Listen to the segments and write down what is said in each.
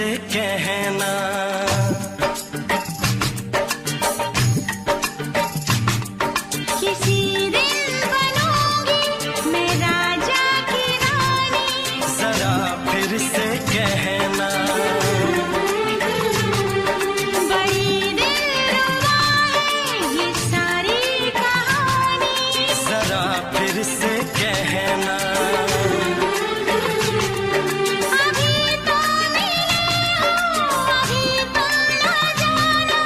से कहना। किसी दिन बनूंगी मैं राजा की रानी, जरा फिर से कहना। बड़ी दिलरुबा है ये सारी कहानी, जरा फिर से कहना। अभी तो मिले हो, अभी तुम ना जाना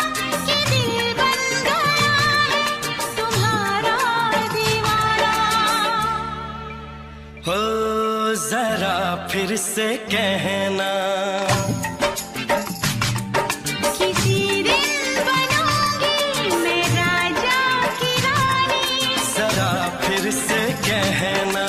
कि दिल बन गया है तुम्हारा दीवाना। हो जरा फिर से कहना। किसी दिन बनूंगी मैं राजा की रानी, जरा फिर से कहना।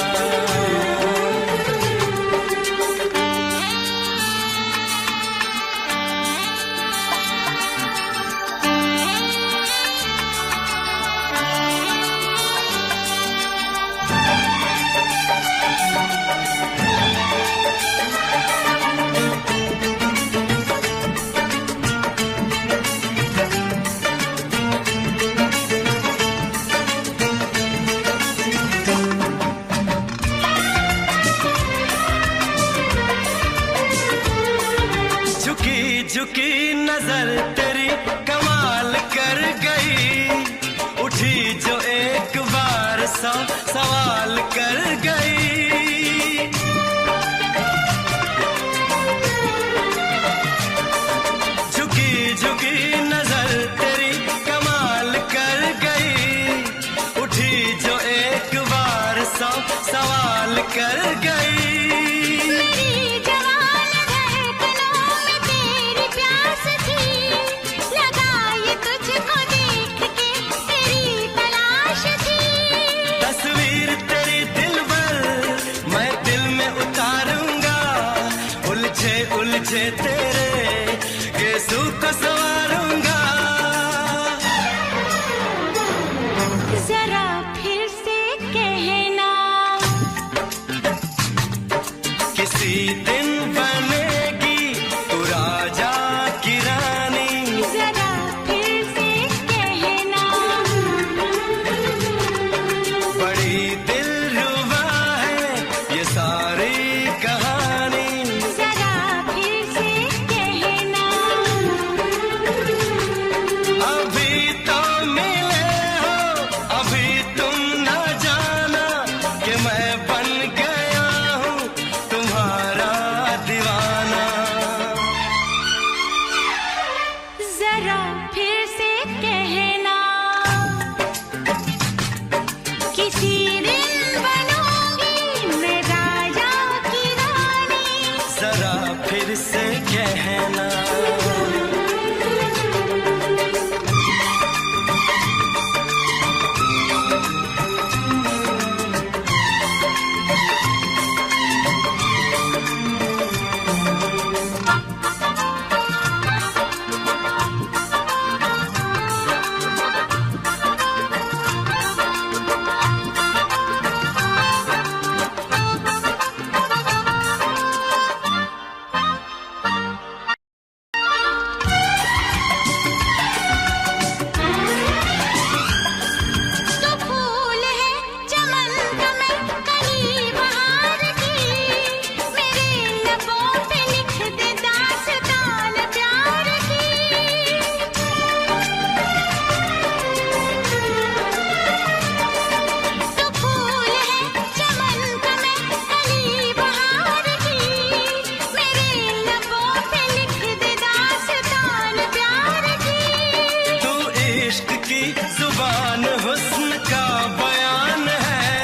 झुकी झुकी नजर तेरी कमाल कर गई, उठी जो एक बार सौ सवाल कर गई। झुकी झुकी नजर तेरी कमाल कर गई, उठी जो एक बार सौ सवाल कर गई। मेरी जवान धड़कनों में तेरी प्यास थी, लगाई तुझको देख के तेरी तलाश थी। तस्वीर तेरी दिल भर मैं दिल में उतारूंगा, उलझे उलझे तेरे गेसू को संवारूंगा। जरा फिर से कहना, किसी दिन बनेगी तू राजा की रानी, जरा फिर से कहना। बड़ी दिलरुबा है ये सारी कहानी। जरा फिर से कहना, अभी तो मिले हो, अभी तुम ना जाना कि मैं बन गया हूँ तुम्हारा दीवाना। जरा फिर से कहना, किसी दिन बनूंगी मैं राजा की रानी, जरा फिर से कहना। तो फूल है चमन का मैं कली बहार की, मेरे लबों पे लिख दे दास्तान प्यार की। तो फूल है चमन का मैं कली बहार की, मेरे लबों पे लिख दे दास्तान प्यार की। तू इश्क की जुबान हुस्न का बयान है,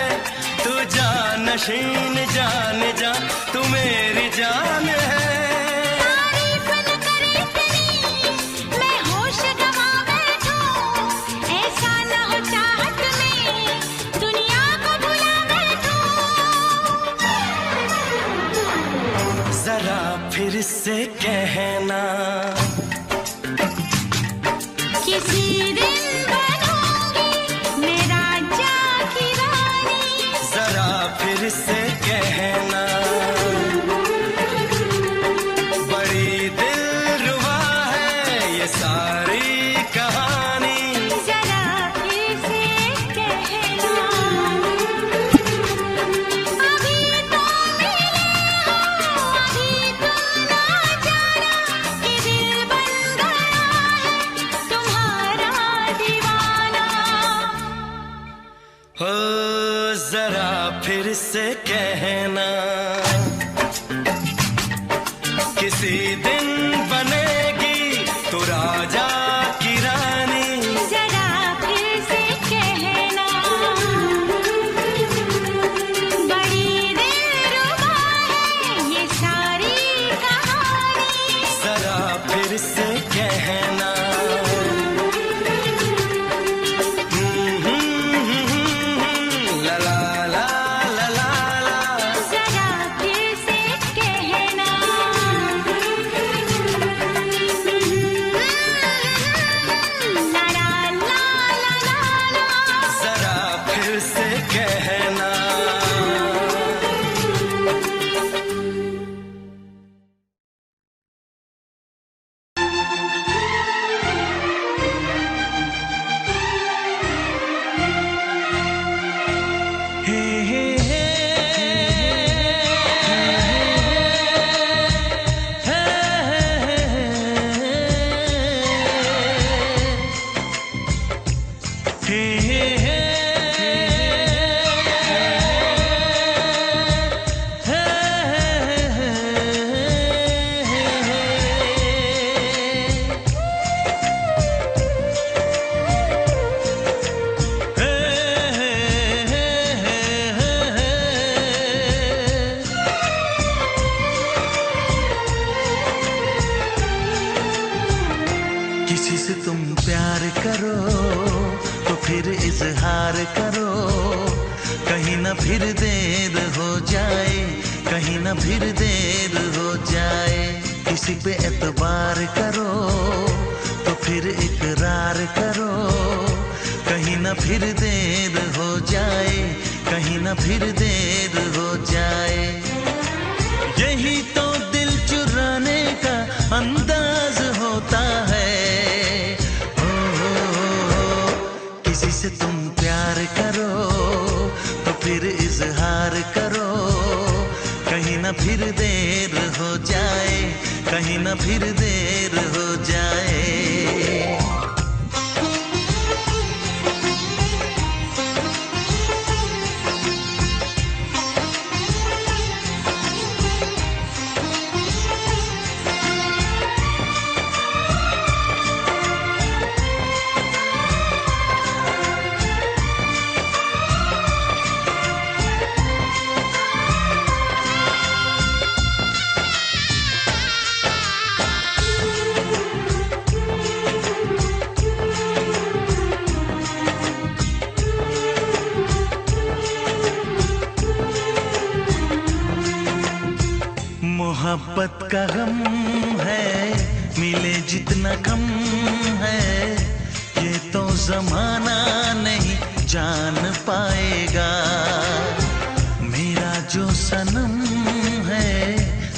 तू जानशीन जान जा तू मेरी जान है। तारीफ न करे इतनी मैं होश गवा बैठूं, ऐसा न हो चाहत में दुनिया को भुला बैठूं। जरा फिर से कहना, किसी दिन बनूंगी मैं राजा की रानी, जरा फिर से कहना। बड़ी फिर से कहना, किसी दिन बनेगी तू राजा की रानी। जरा फिर से कहना, बड़ी दिलरुबा है ये सारी कहानी। जरा फिर से कहना, ला ला ला ला ला ला। जरा फिर से कहना, ला ला ला ला ला। जरा फिर से कहना। हे हे हे किसी से तुम प्यार करो तो फिर इजहार करो, कहीं ना फिर देर हो जाए, कहीं ना फिर देर हो जाए। किसी पे एतबार करो तो फिर इकरार करो, कहीं ना फिर देर हो जाए, कहीं ना फिर देर हो जाए। यही तो दिल चुराने का अंदाज होता है। किसी से तुम प्यार करो तो फिर इजहार करो, कहीं ना फिर देर हो जाए, कहीं ना फिर देर हो जाए। मोहब्बत का गम है, मिले जितना कम है, ये तो जमाना नहीं जान पाएगा। मेरा जो सनम है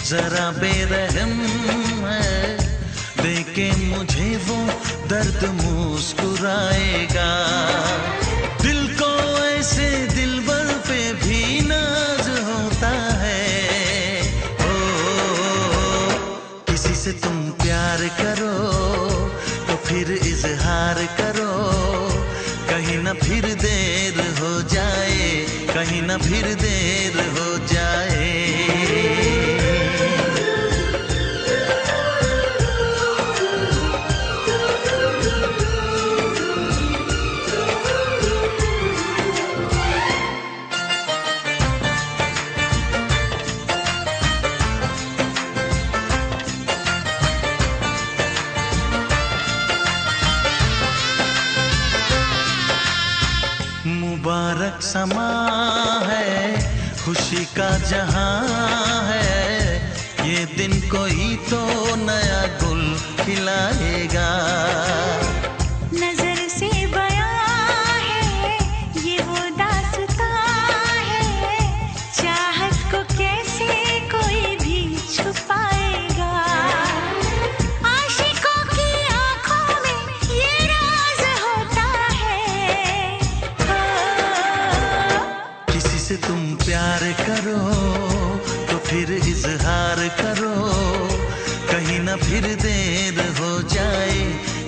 जरा बेरहम है, देखे मुझे वो दर्द मुस्कुराएगा। दिल को ऐसे दिलबर पे भी नाज होता है। किसी से तुम प्यार करो तो फिर इजहार करो, कहीं ना फिर देर हो जाए, कहीं ना फिर देर हो जाए। मुबारक समा है, खुशी का जहां है, ये दिन कोई तो नया गुल खिलाएगा। नजर से बयां है ये वो दास्तां है, चाहत को कैसे कोई भी छुपाएगा। आशिकों की आंखों में ये राज होता है। किसी से तुम प्यार करो तो फिर इजहार करो, कहीं ना फिर देर हो जाए,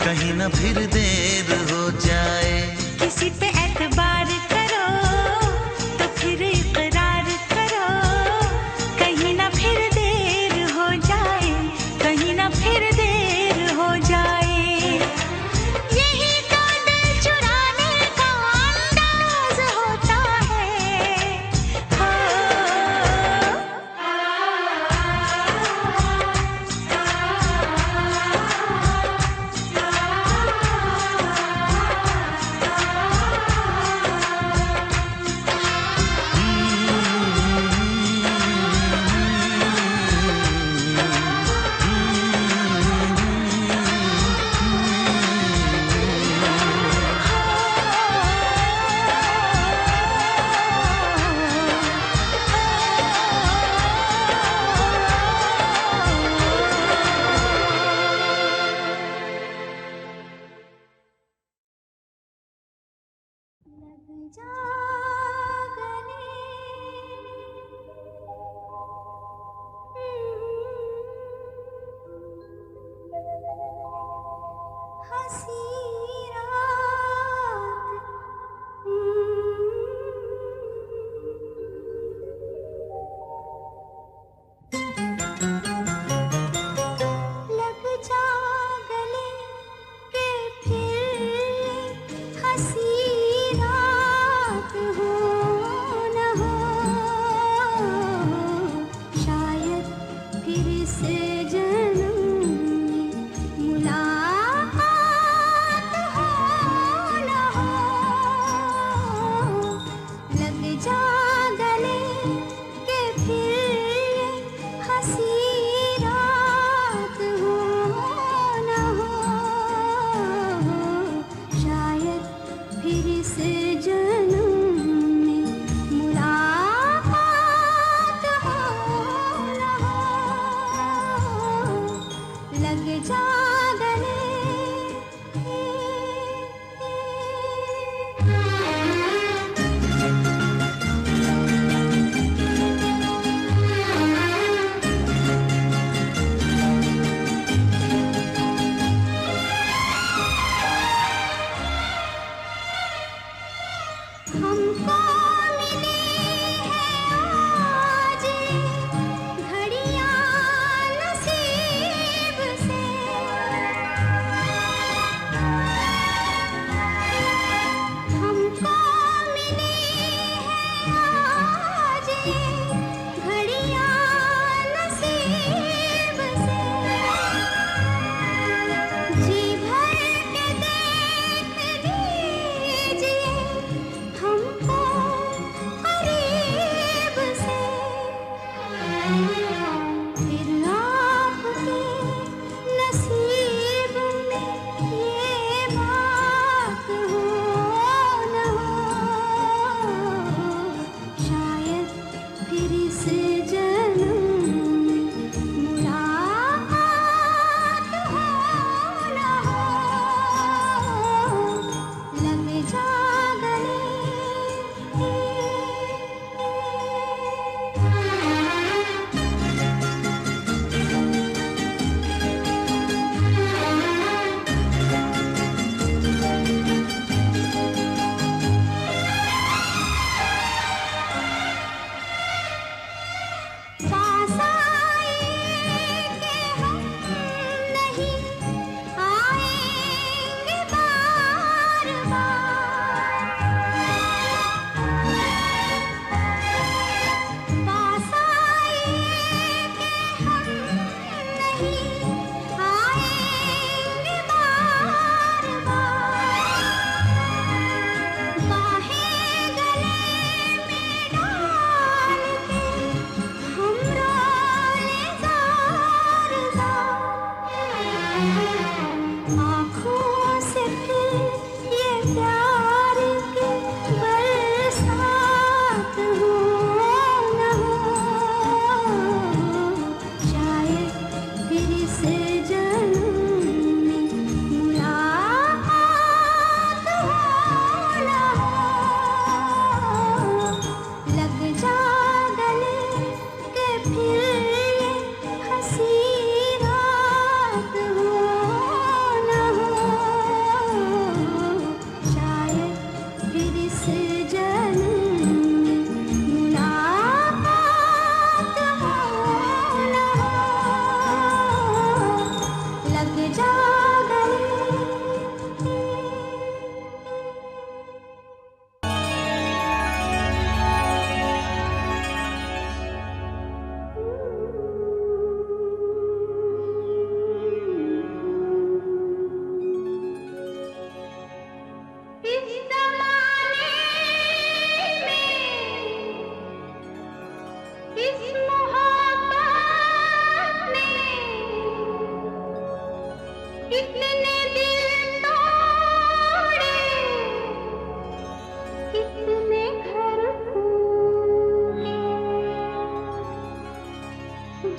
कहीं ना फिर देर हो जाए। किसी पे एतबार करो तो फिर इकरार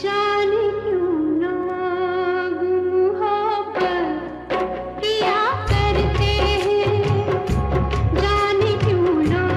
जाने क्यों ना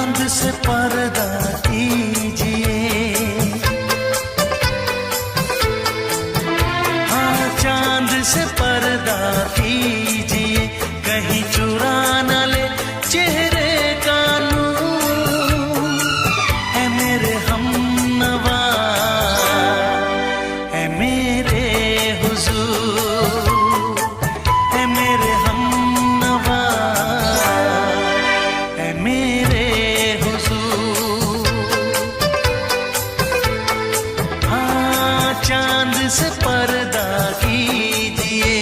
चांद से पर्दा कीजिए, हाँ चांद से पर्दा कीजिए, कहीं चुरा न ले चेहरे का नूर। है मेरे हमनवा, है मेरे हुजूर, है मेरे हमनवा, है मेरे हुजूर। हाँ चांद से पर्दा कीजिए।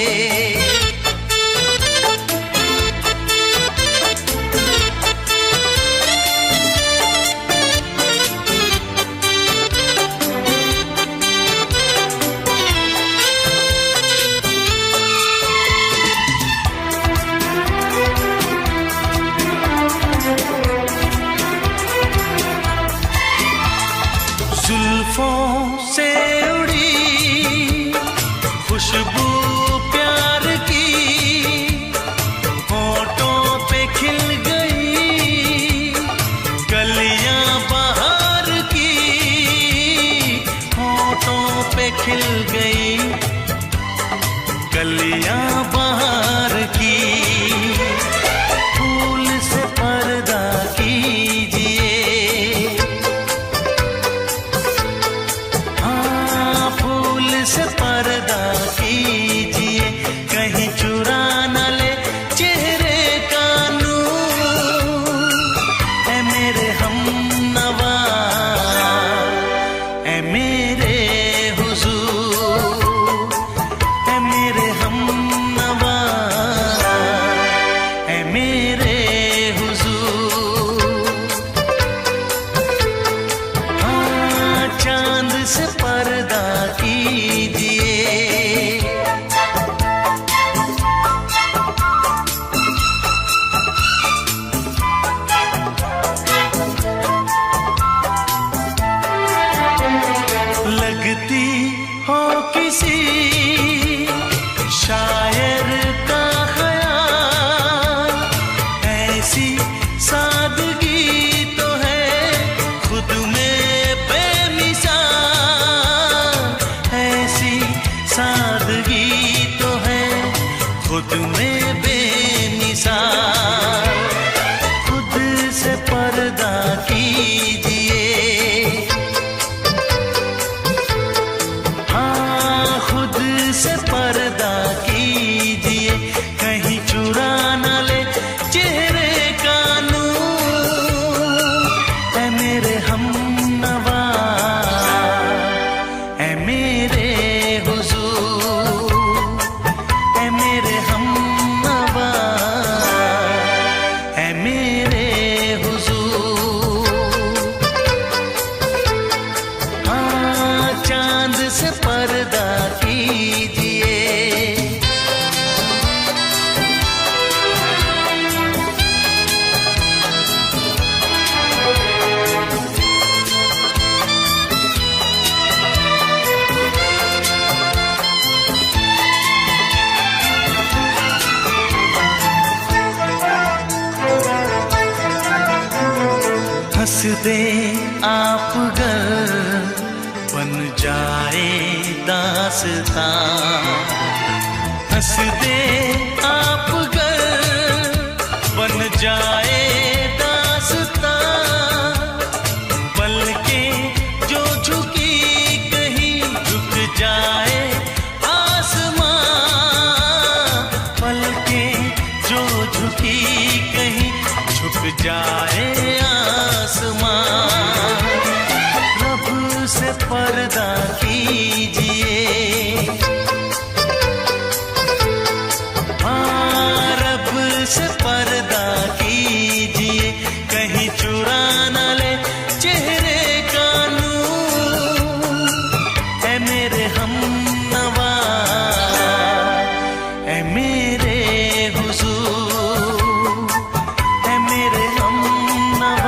जुल्फों से उड़ी खुशबू प्यार की, होठों पे खिल गई कलियां बहार की, होठों पे खिल गई कलियां बहार की। फूल से पर्दा कीजिए, से पर्दा कीजिए, कहीं चुरा न ले चेहरे का नूर। है मेरे हमनवा, है मेरे हुजूर, है मेरे हमनवा, है मेरे हुजूर। हाँ चांद से पर्दा कीजिए। लगती हो किसी शायर का ख्याल, ऐसी सादगी तो है खुद में बेमिसाल, ऐसी सादगी तो है खुद में बेमिसाल। खुद से पर्दा कीजिए, हाँ खुद से पर्दा कीजिए, कहीं चुरा न ले चेहरे का नूर। है मेरे हमनवा, है मेरे हुजूर, है मेरे हमनवा, है मेरे हुजूर। हाँ चांद से पर्दा कीजिए। हंस दे आप गर बन जाए दास्तां, हंस दे आप गर बन जाए दास्तां। पलकें जो झुकी कहीं झुक जाए आसमां, पलकें जो झुकी कहीं झुक जाए आसमां। रब से पर्दा कीजिए, हाँ रब से पर्दा कीजिए, कहीं चुरा न ले चेहरे का नूर। है मेरे हमनवा, है मेरे हुजूर, है मेरे हमनवा,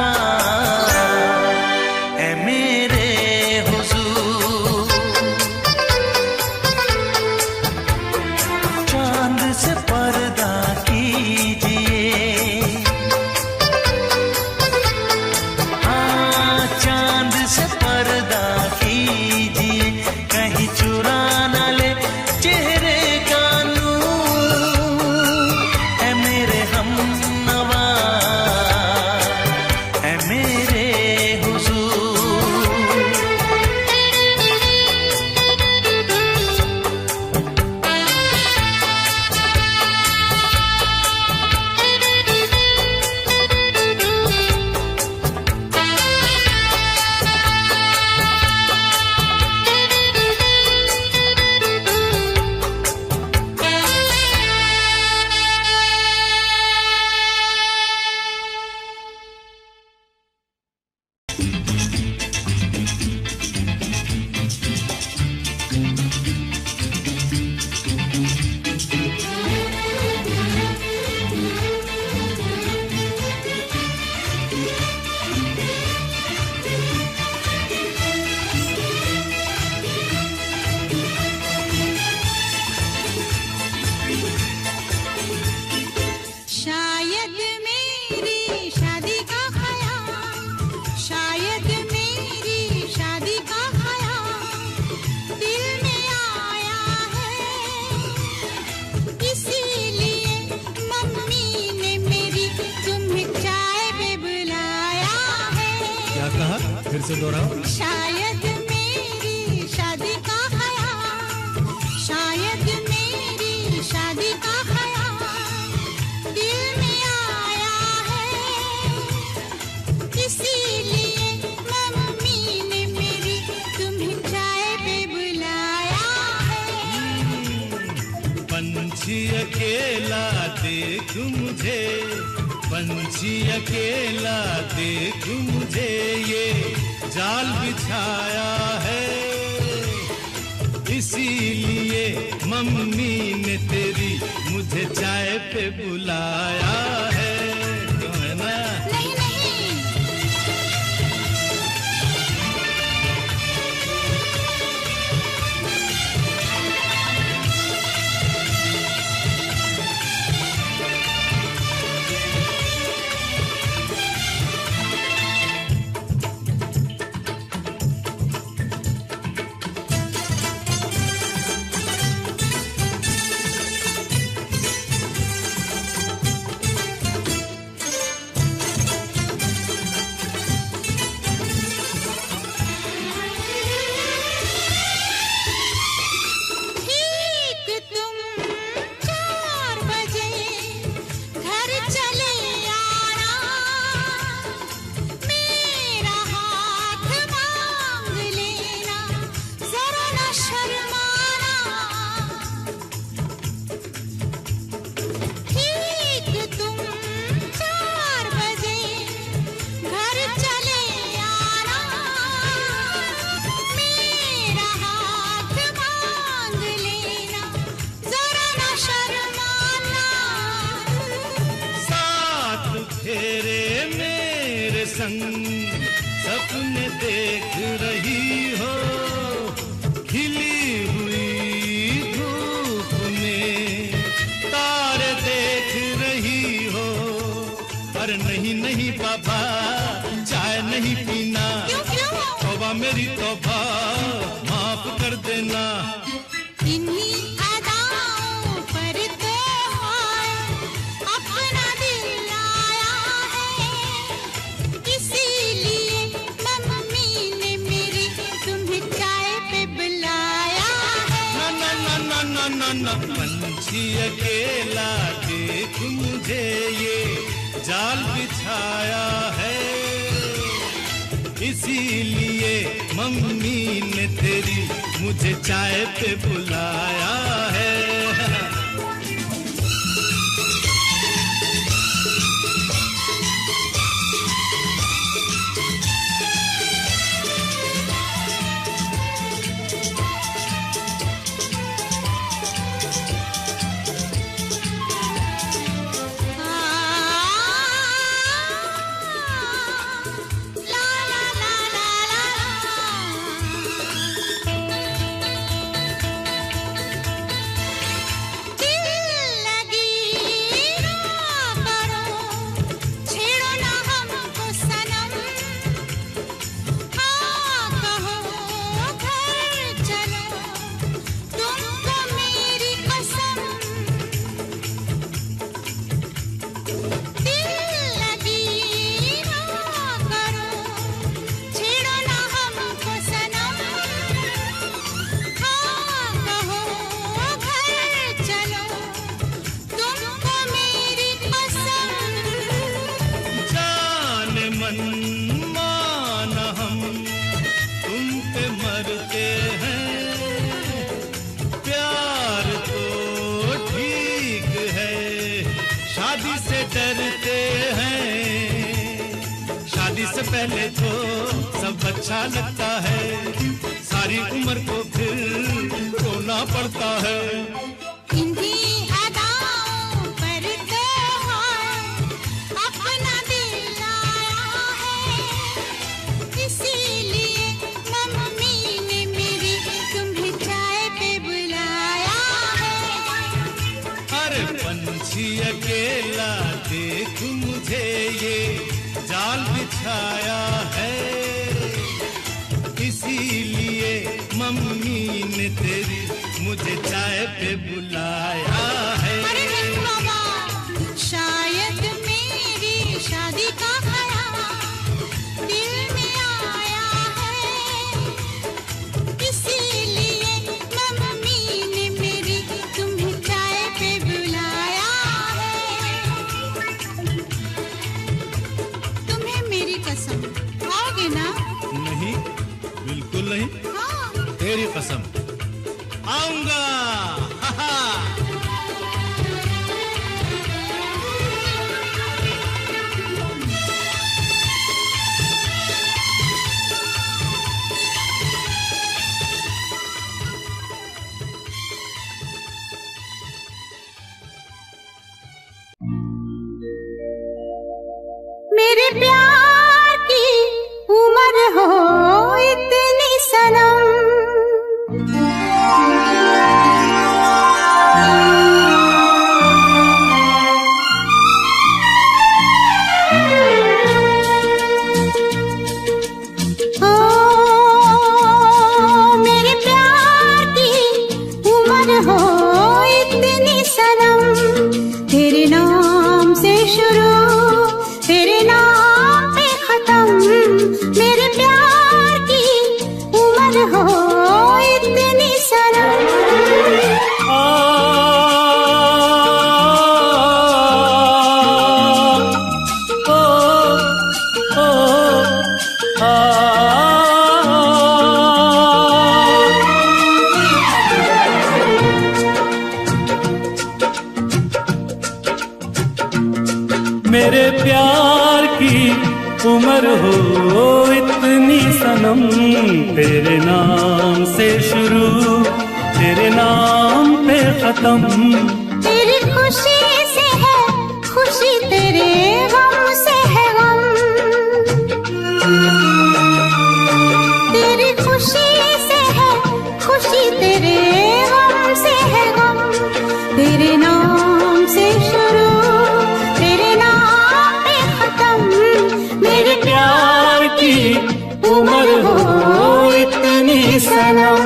फिर से दोहराओ। शायद मेरी शादी का ख्याल, शायद मेरी शादी का ख्याल दिल में आया है, इसीलिए मम्मी ने मेरी तुम्हें चाय पे बुलाया है। पंछी अकेला देख मुझे, पंछी अकेला देख मुझे, ये जाल बिछाया है, इसीलिए मम्मी ने तेरी मुझे चाय पे बुलाया है, क्यों है ना? नहीं नहीं, सपने देख रही हो, खिली हुई धूप में तारे देख रही हो। अरे नहीं नहीं बाबा, चाय नहीं पीना, तौबा मेरी तौबा, माफ कर देना। इन्हीं अदाओं पर तो अपना दिल आया है, इसीलिए मम्मी ने मेरी तुम्हें चाय पे बुलाया है। ना ना ना ना ना ना, पंछी अकेला देख मुझे, ये जाल बिछाया है, इसीलिए मम्मी ने तेरी मुझे चाय पे बुलाया है। डरते हैं, शादी से पहले तो सब अच्छा लगता है, सारी उम्र को फिर रोना पड़ता है। इन्हीं अदाओं पर तो अपना दिल आया है, इसीलिए मम्मी ने मेरी तुम्हें चाय पे बुलाया है। अरे पंछी अकेला देख मुझे, ये जाल बिछाया है, इसीलिए मम्मी ने तेरी मुझे चाय पे बुलाया है। अरे नहीं बाबा, शायद मेरी शादी का ख्याल दिल में आया ना? नहीं, बिल्कुल नहीं। हाँ। तेरी कसम, आऊंगा। हा हा। मेरे प्यार की उम्र हो इतनी सनम, ओ मेरे प्यार की उम्र हो इतनी सनम, तेरे नाम से शुरू तेरे नाम पे खत्म, मेरे प्यार की उम्र हो इतनी सनम। मेरे प्यार की उम्र हो इतनी सनम, तेरे नाम से शुरू तेरे नाम पे खत्म, तेरी खुशी से है खुशी, तेरे गम से है गम, तेरी खुशी से है खुशी, तेरे गम से है गम, तेरे नाम से शुरू तेरे नाम पे खत्म, मेरे प्यार की उम्र हो इतनी सनम।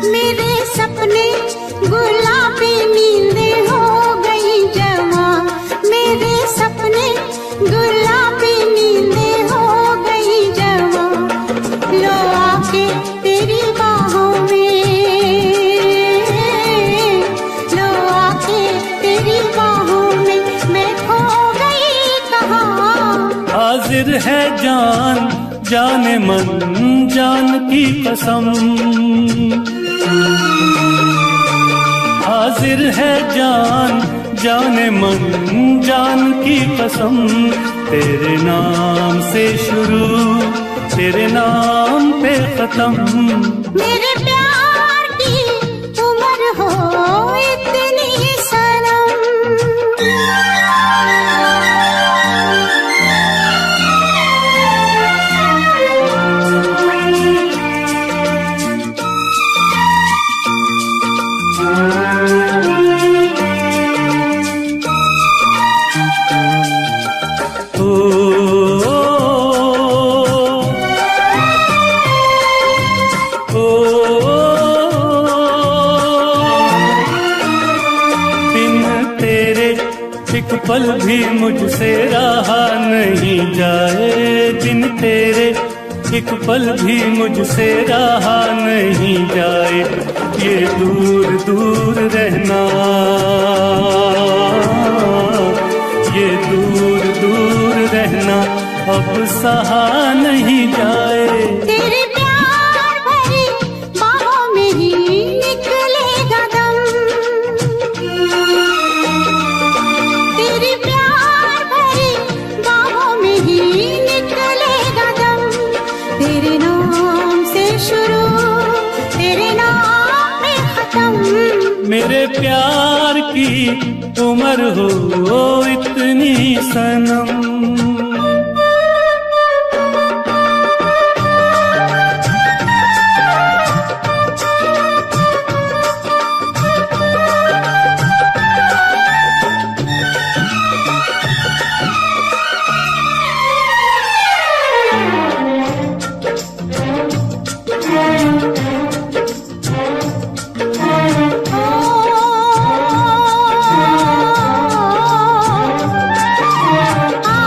मेरे सपने गुलाबी नींदें हो गई जवा, मेरे सपने गुलाबी नींदें हो गई जवा, लो आके तेरी बाहों में, लो आके तेरी बाहों में, मैं खो गई कहाँ। हाजिर है जान जाने मन जान की कसम, हाजिर है जान जाने मन जान की कसम, तेरे नाम से शुरू तेरे नाम पे खत्म, मेरे प्यार की उम्र हो इतनी सनम। एक पल भी मुझसे रहा नहीं जाए, दिन तेरे एक पल भी मुझसे रहा नहीं जाए, ये दूर दूर रहना, ये दूर दूर रहना अब सहा नहीं जाए, तेरे प्यार भरी बाहों में ही निकलेगा दम, तेरे प्यार भरी बाहों में ही निकलेगा दम, तेरे नाम से शुरू तेरे नाम में खत्म, मेरे प्यार की उम्र हो इतनी सनम। आ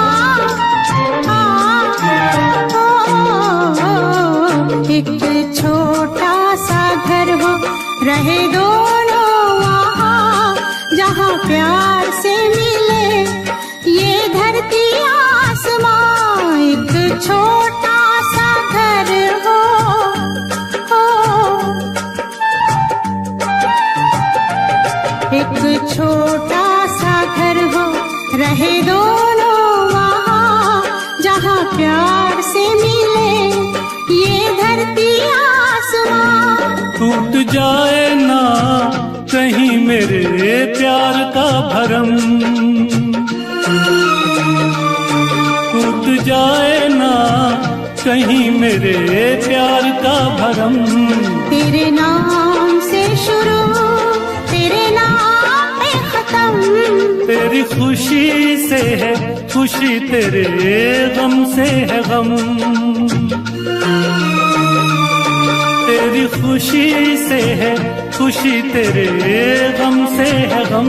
रहे दोनों वहाँ जहाँ प्यार से मिले ये धरती आसमां। टूट जाए ना कहीं मेरे प्यार का भरम, टूट जाए ना कहीं मेरे प्यार का भरम। तेरे नाम से शुरू तेरे नाम पे खत्म, तेरी खुशी से है खुशी तेरे गम से है गम, तेरी खुशी से है खुशी तेरे गम से है गम।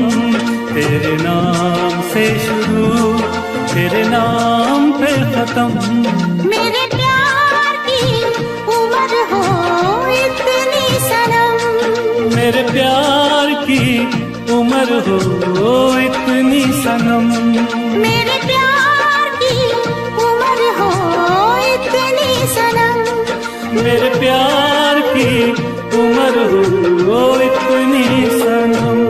तेरे नाम से शुरू तेरे नाम पे खत्म। मेरे प्यार की उम्र हो इतनी सनम, मेरे प्यार की उम्र हो इतनी सनम, मेरे प्यार की उम्र हो इतनी सनम, मेरे प्यार की उम्र हो इतनी सनम।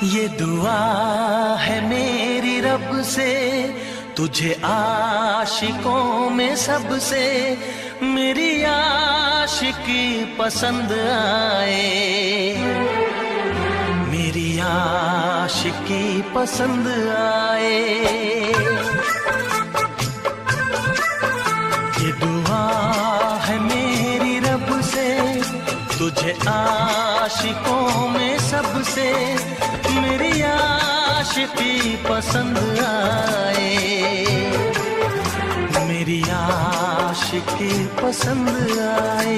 ये दुआ है मेरी रब से तुझे आशिकों में सबसे मेरी आशिकी पसंद आए, मेरी आशिकी पसंद आए। ये दुआ है मेरी रब से तुझे आशिकों में सबसे मेरी आशिकी पसंद आए, मेरी आशिकी पसंद आए।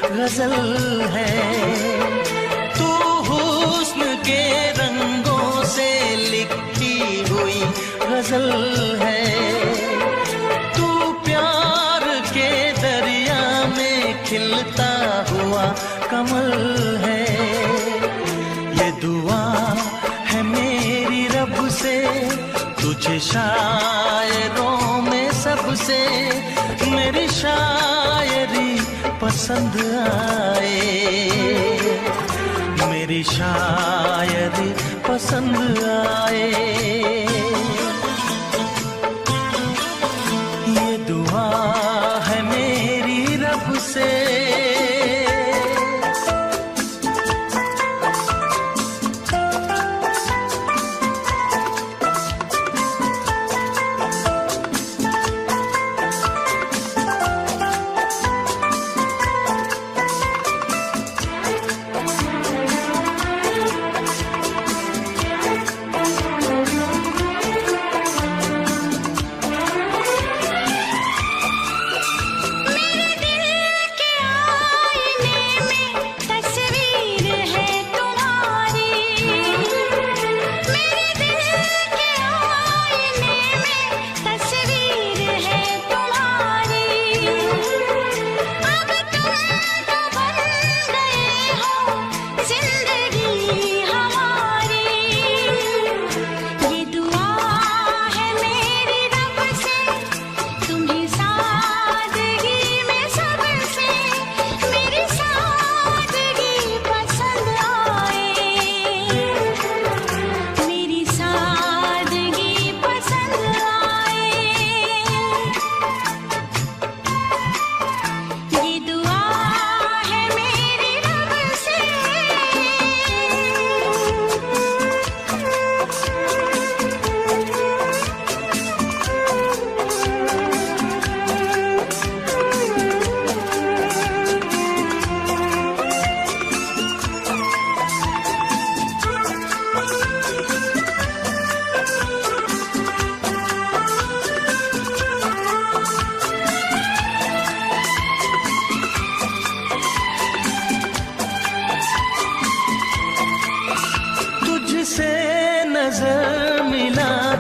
गजल है तू हुस्न के रंगों से लिखी हुई गजल है, तू प्यार के दरिया में खिलता हुआ कमल है। ये दुआ है मेरी रब से तुझे शायरों में सबसे मेरी शायरी पसंद आए, मेरी शायरी पसंद आए। ये दुआ है मेरी रब से।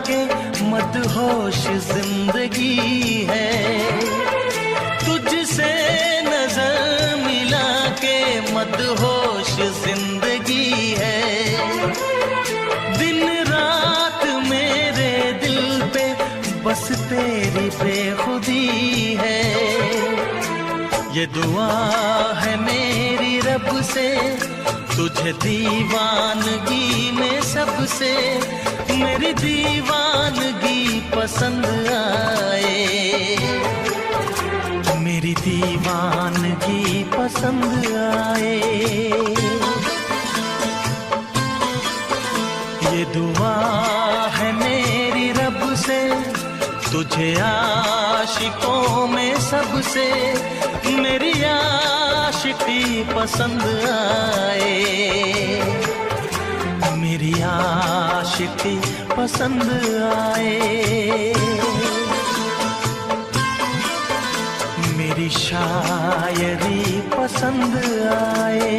के मदहोश जिंदगी है, तुझसे नजर मिला के मदहोश जिंदगी है। दिन रात मेरे दिल पे बस तेरी बेखुदी है। ये दुआ है मेरी रब से, तुझे दीवानगी में सबसे मेरी दीवानगी पसंद आए, मेरी दीवानगी पसंद आए। ये दुआ है मेरी रब से, तुझे आशिकों में सबसे मेरी आशिकी पसंद आए, मेरी आशिकी पसंद आए, मेरी शायरी पसंद आए।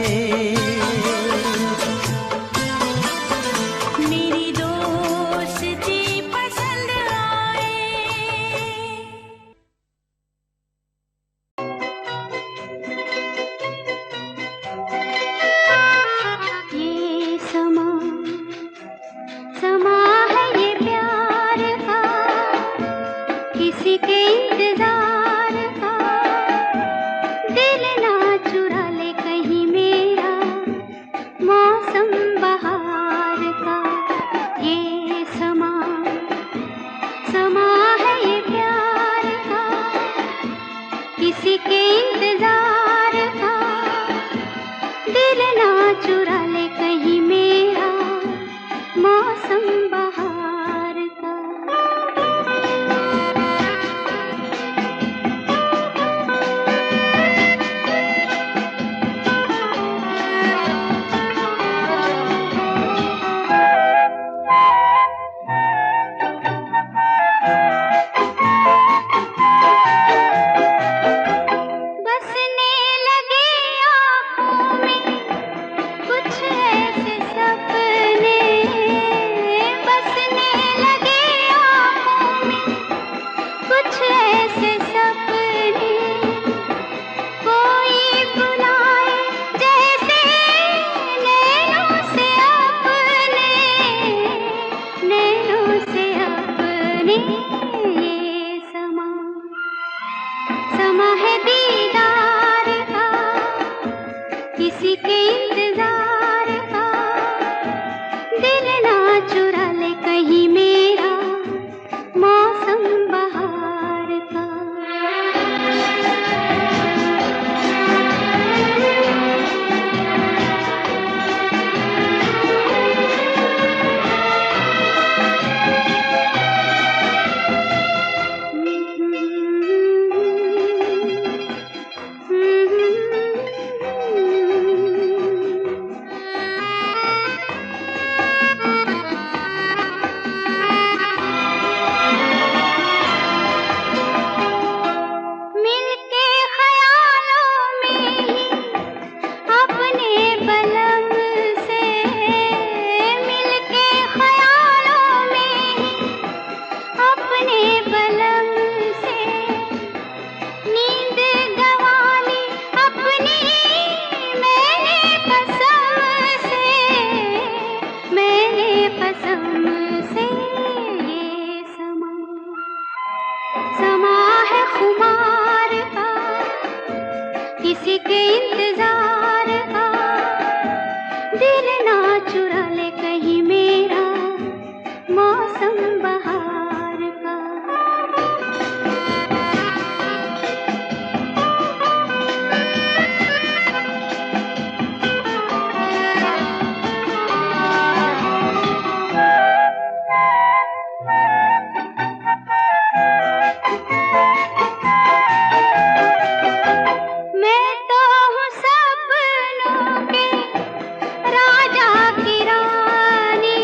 राजा की रानी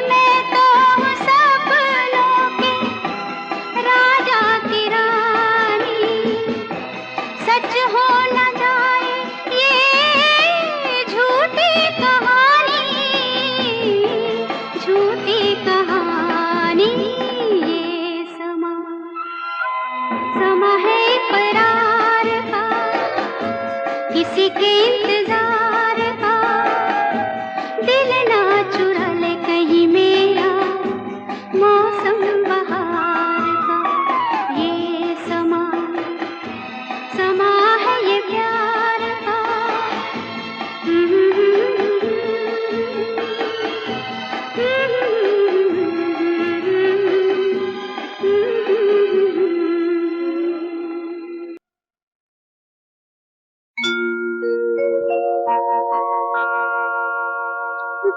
मैं तो हूँ के इंतजार का, दिल ना चुरा ले कहीं मेरा मौसम बहार का। ये समा समा है ये प्यार का।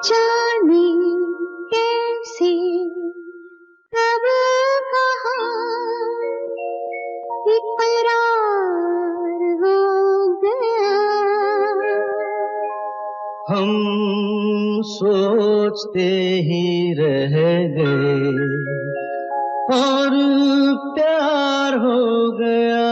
जाने कैसे कब कहाँ इकरार हो गया। हम सोचते ही रह गए और प्यार हो गया।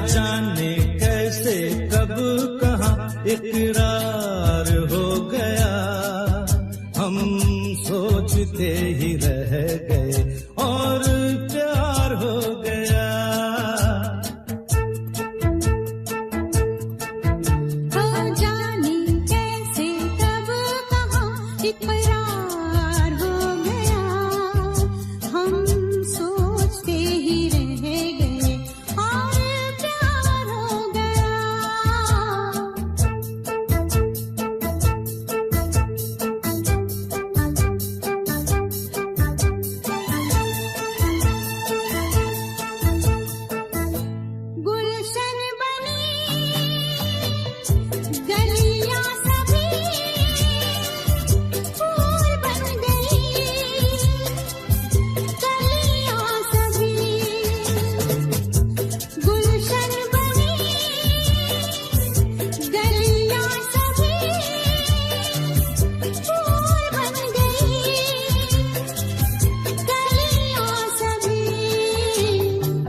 जाने कैसे कब कहाँ इकरार हो गया। हम सोचते ही रह गए और प्यार हो गया। जाने कैसे कब कहाँ इकरार हो गया। हम सोचते ही रह गए और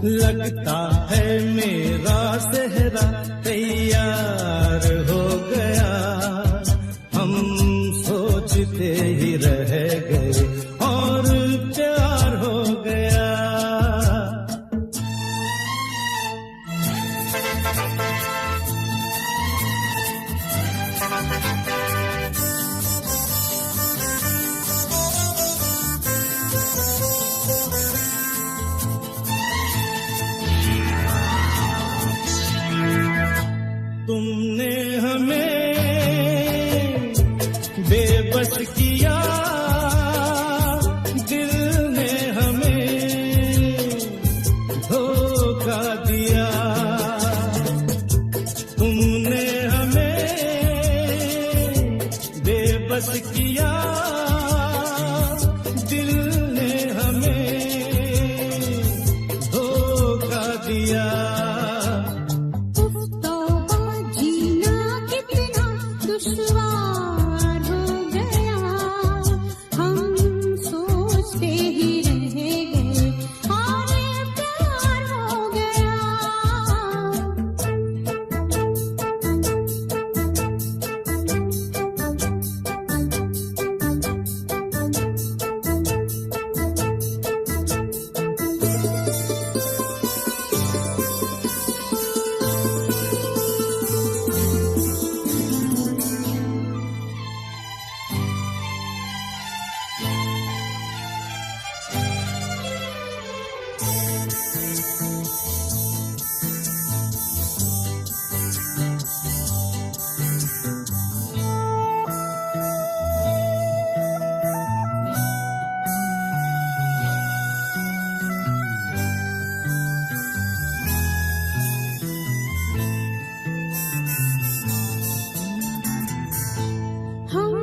लगता है मेरा सेहरा तैयार हो गया। हम सोचते ही रह गए और प्यार हो गया। तुमने हमें बेबस किया, दिल ने हमें धोखा दिया। तुमने हमें बेबस किया, दिल ने हमें धोखा दिया। दुश्वार हो गया। हम सोचते ही रह गए और प्यार हो गया।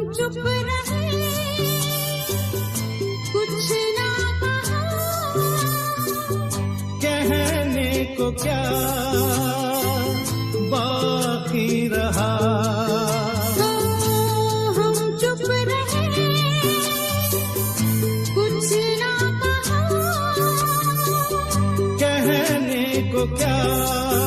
चुप रहे, कुछ ना कहा, कहने को क्या को क्या